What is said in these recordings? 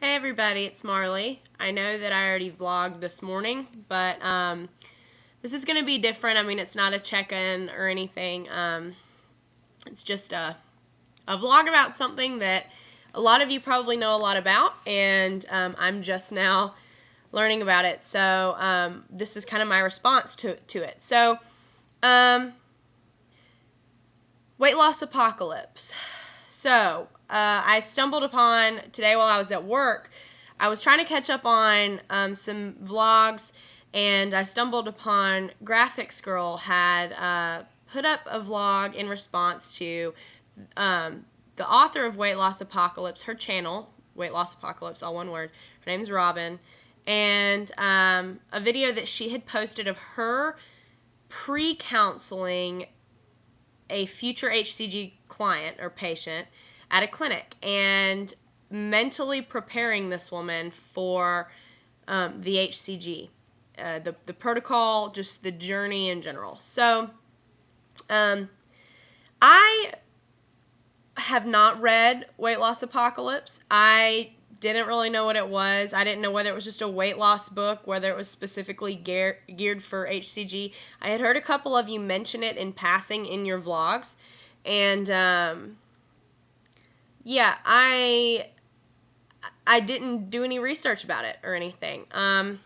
Hey everybody, it's Marley. I know that I already vlogged this morning, but this is going to be different. I mean, it's not a check-in or anything. It's just a vlog about something that a lot of you probably know a lot about, and I'm just now learning about it. So this is kind of my response to it. So weight loss apocalypse. So I stumbled upon today while I was at work. I was trying to catch up on some vlogs, and I stumbled upon Graphics Girl had put up a vlog in response to the author of Weight Loss Apocalypse, her channel, Weight Loss Apocalypse, all one word. Her name's Robin, and a video that she had posted of her pre-counseling a future HCG client or patient at a clinic and mentally preparing this woman for the HCG, the protocol, just the journey in general. So I have not read Weight Loss Apocalypse. I didn't really know what it was. I didn't know whether it was just a weight loss book, whether it was specifically geared for HCG. I had heard a couple of you mention it in passing in your vlogs, and yeah, I didn't do any research about it or anything. And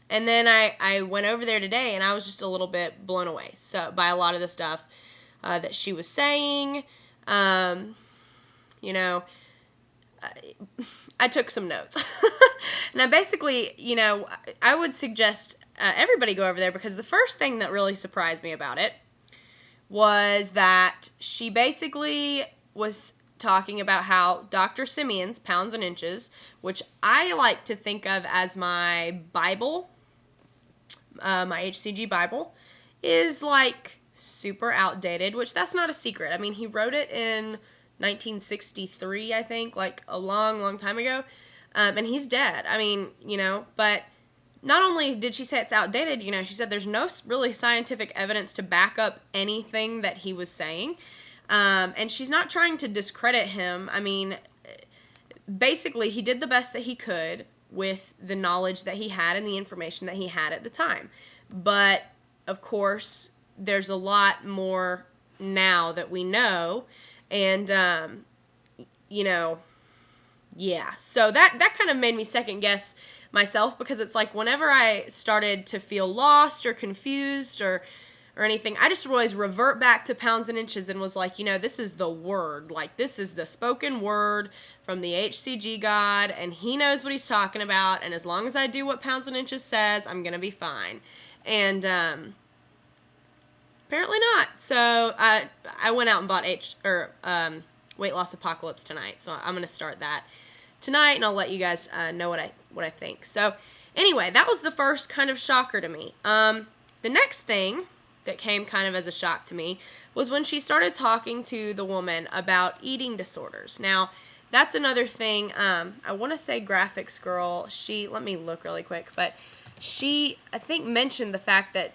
then I went over there today, and I was just a little bit blown away by a lot of the stuff that she was saying. You know, I took some notes. And I basically, I would suggest everybody go over there, because the first thing that really surprised me about it was that she basically was talking about how Dr. Simeon's Pounds and Inches, which I like to think of as my Bible, my HCG Bible, is like super outdated, which that's not a secret. I mean, he wrote it in 1963, I think, like a long time ago, and he's dead. I mean, but not only did she say it's outdated, she said there's no really scientific evidence to back up anything that he was saying, and she's not trying to discredit him. I mean, basically, he did the best that he could with the knowledge that he had and the information that he had at the time, but of course, there's a lot more now that we know. And, yeah, so that kind of made me second guess myself, because it's like whenever I started to feel lost or confused or anything, I just always revert back to Pounds and Inches and was like, this is the word, like this is the spoken word from the HCG God, and he knows what he's talking about, and as long as I do what Pounds and Inches says, I'm going to be fine. And, apparently not. So I went out and bought Weight Loss Apocalypse tonight. So I'm going to start that tonight, and I'll let you guys know what I think. So anyway, that was the first kind of shocker to me. The next thing that came kind of as a shock to me was when she started talking to the woman about eating disorders. Now, that's another thing. I want to say Graphics Girl, let me look really quick, but she, I think, mentioned the fact that,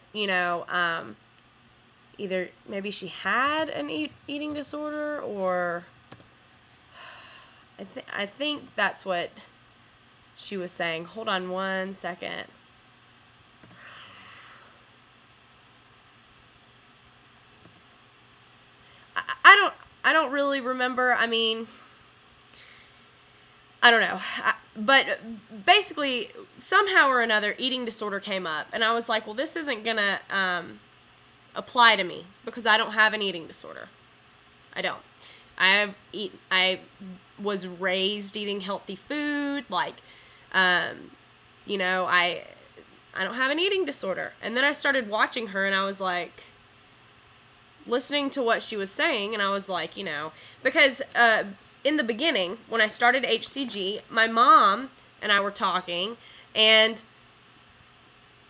either maybe she had an eating disorder, or I think that's what she was saying. Hold on one second. I don't really remember. I mean, I don't know. But basically, somehow or another, eating disorder came up, and I was like, well, this isn't gonna apply to me, because I don't have an eating disorder. I don't. I was raised eating healthy food, like, I don't have an eating disorder. And then I started watching her, and I was like, listening to what she was saying, and I was like, because in the beginning, when I started HCG, my mom and I were talking, and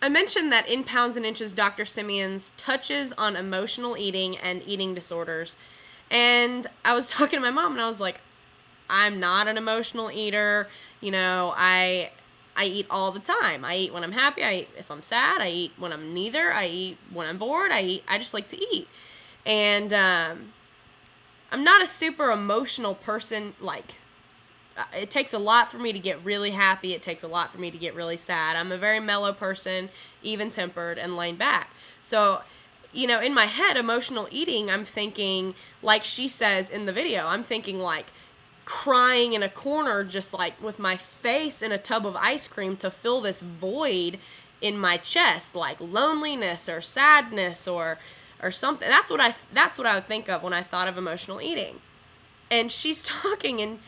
I mentioned that in Pounds and Inches, Dr. Simeon's touches on emotional eating and eating disorders. And I was talking to my mom, and I was like, I'm not an emotional eater. I eat all the time. I eat when I'm happy. I eat if I'm sad. I eat when I'm neither. I eat when I'm bored. I just like to eat. And I'm not a super emotional person, like it takes a lot for me to get really happy. It takes a lot for me to get really sad. I'm a very mellow person, even-tempered, and laid back. So, in my head, emotional eating, I'm thinking, like she says in the video, I'm thinking like crying in a corner, just like with my face in a tub of ice cream to fill this void in my chest, like loneliness or sadness or something. That's what I would think of when I thought of emotional eating. And she's talking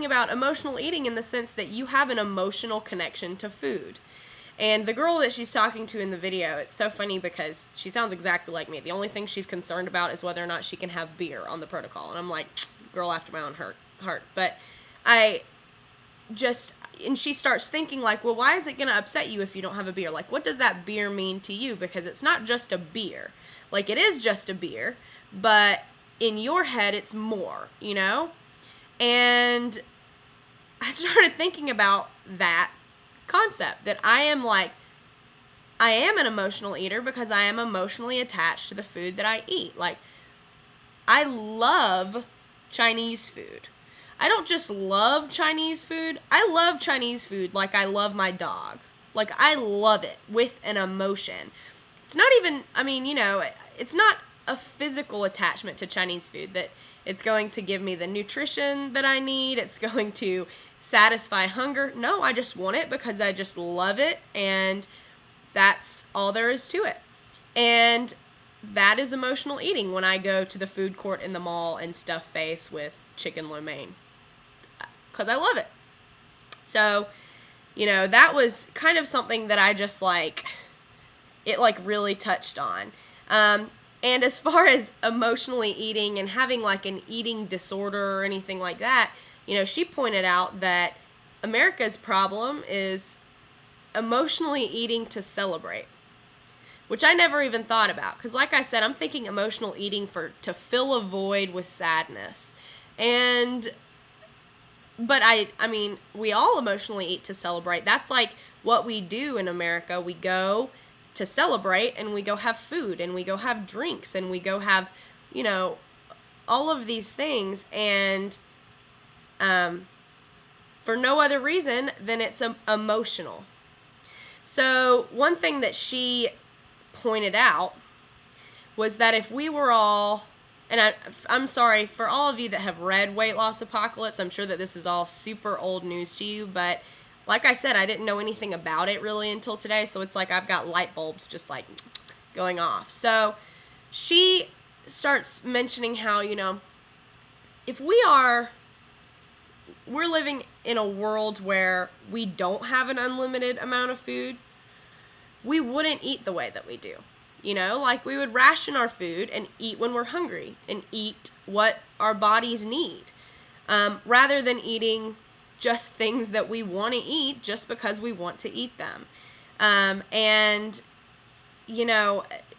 about emotional eating in the sense that you have an emotional connection to food. And the girl that she's talking to in the video, it's so funny because she sounds exactly like me. The only thing she's concerned about is whether or not she can have beer on the protocol. And I'm like, girl after my own heart. But and she starts thinking like, well, why is it going to upset you if you don't have a beer? Like, what does that beer mean to you? Because it's not just a beer. Like, it is just a beer, but in your head, it's more, And I started thinking about that concept, that I am an emotional eater because I am emotionally attached to the food that I eat. Like, I love Chinese food. I don't just love Chinese food. I love Chinese food like I love my dog. Like, I love it with an emotion. It's not even, it's not a physical attachment to Chinese food, that it's going to give me the nutrition that I need. It's going to satisfy hunger. No, I just want it because I just love it, and that's all there is to it. And that is emotional eating when I go to the food court in the mall and stuff face with chicken lo mein. Because I love it. So, that was kind of something that I just really touched on. And as far as emotionally eating and having like an eating disorder or anything like that, she pointed out that America's problem is emotionally eating to celebrate, which I never even thought about. Because like I said, I'm thinking emotional eating to fill a void with sadness. But we all emotionally eat to celebrate. That's like what we do in America. We go to celebrate, and we go have food, and we go have drinks, and we go have, all of these things, and for no other reason than it's emotional. So one thing that pointed out was that if we were all, and I'm sorry for all of you that have read Weight Loss Apocalypse, I'm sure that this is all super old news to you, but like I said, I didn't know anything about it really until today, so it's like I've got light bulbs just like going off. So she starts mentioning how, if we're living in a world where we don't have an unlimited amount of food, we wouldn't eat the way that we do. Like we would ration our food and eat when we're hungry and eat what our bodies need, rather than eating just things that we want to eat just because we want to eat them. And,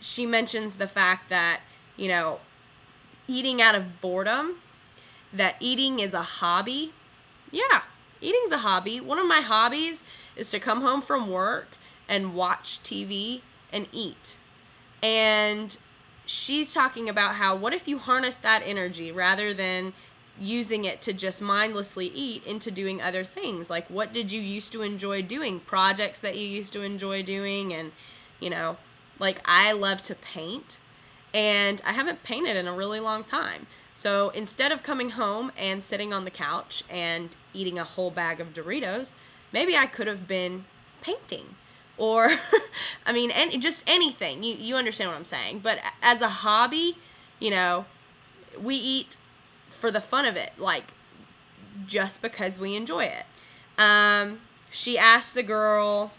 she mentions the fact that, eating out of boredom, that eating is a hobby. Yeah, eating's a hobby. One of my hobbies is to come home from work and watch TV and eat. And she's talking about how, what if you harness that energy rather than using it to just mindlessly eat into doing other things? Like, what did you used to enjoy doing? Projects that you used to enjoy doing. And, like I love to paint, and I haven't painted in a really long time. So instead of coming home and sitting on the couch and eating a whole bag of Doritos, maybe I could have been painting. Or, just anything. You understand what I'm saying. But as a hobby, we eat for the fun of it, like, just because we enjoy it. She asked the girl,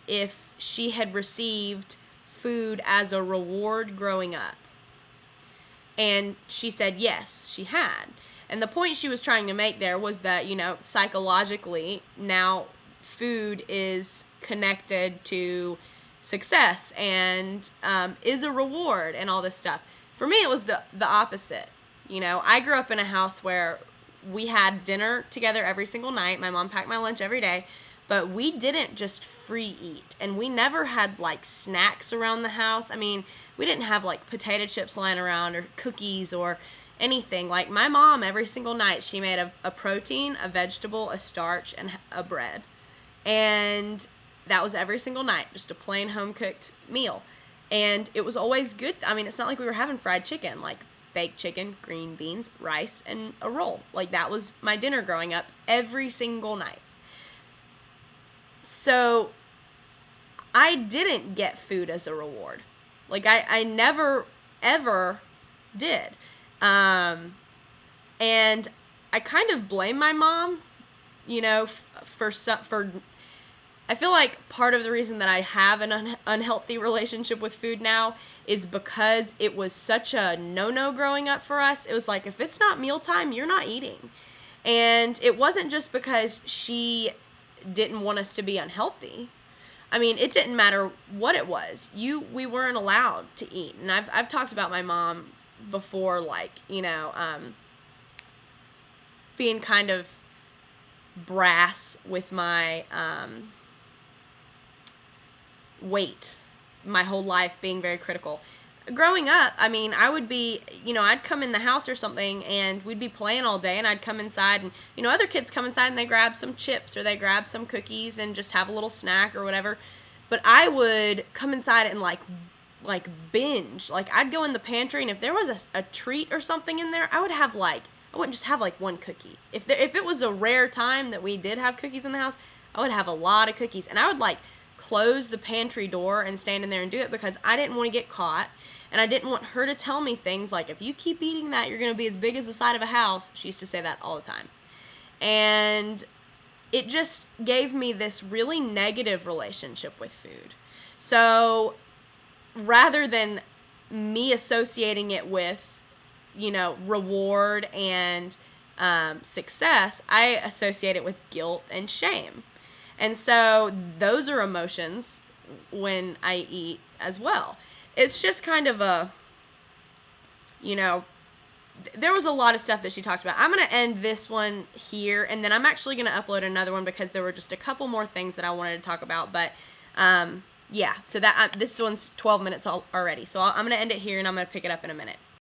if she had received food as a reward growing up. And she said yes, she had. And the point she was trying to make there was that, psychologically, now food is connected to success and is a reward and all this stuff. For me, it was the opposite. I grew up in a house where we had dinner together every single night. My mom packed my lunch every day. But we didn't just free eat. And we never had, like, snacks around the house. We didn't have, like, potato chips lying around or cookies or, anything. Like my mom, every single night, she made a protein, a vegetable, a starch, and a bread. And that was every single night, just a plain home-cooked meal. And it was always good. I mean, it's not like we were having fried chicken, like baked chicken, green beans, rice, and a roll. Like that was my dinner growing up every single night. So I didn't get food as a reward. Like I never, ever did. And I kind of blame my mom, you know, for I feel like part of the reason that I have an unhealthy relationship with food now is because it was such a no-no growing up for us. It was like, if it's not mealtime, you're not eating. And it wasn't just because she didn't want us to be unhealthy. I mean, it didn't matter what it was. We weren't allowed to eat. And I've talked about my mom before, like, you know, being kind of brass with my weight, my whole life being very critical. Growing up, I mean, I would be, you know, I'd come in the house or something and we'd be playing all day and I'd come inside and, you know, other kids come inside and they grab some chips or they grab some cookies and just have a little snack or whatever. But I would come inside and like binge. Like I'd go in the pantry and if there was a treat or something in there, I wouldn't just have like one cookie. If it was a rare time that we did have cookies in the house, I would have a lot of cookies. And I would like close the pantry door and stand in there and do it because I didn't want to get caught. And I didn't want her to tell me things like, if you keep eating that, you're going to be as big as the side of a house. She used to say that all the time. And it just gave me this really negative relationship with food. So rather than me associating it with, you know, reward and success, I associate it with guilt and shame. And so those are emotions when I eat as well. It's just kind of a, you know, there was a lot of stuff that she talked about. I'm going to end this one here, and then I'm actually going to upload another one because there were just a couple more things that I wanted to talk about. But, yeah, so this one's 12 minutes already. So I'm going to end it here, and I'm going to pick it up in a minute.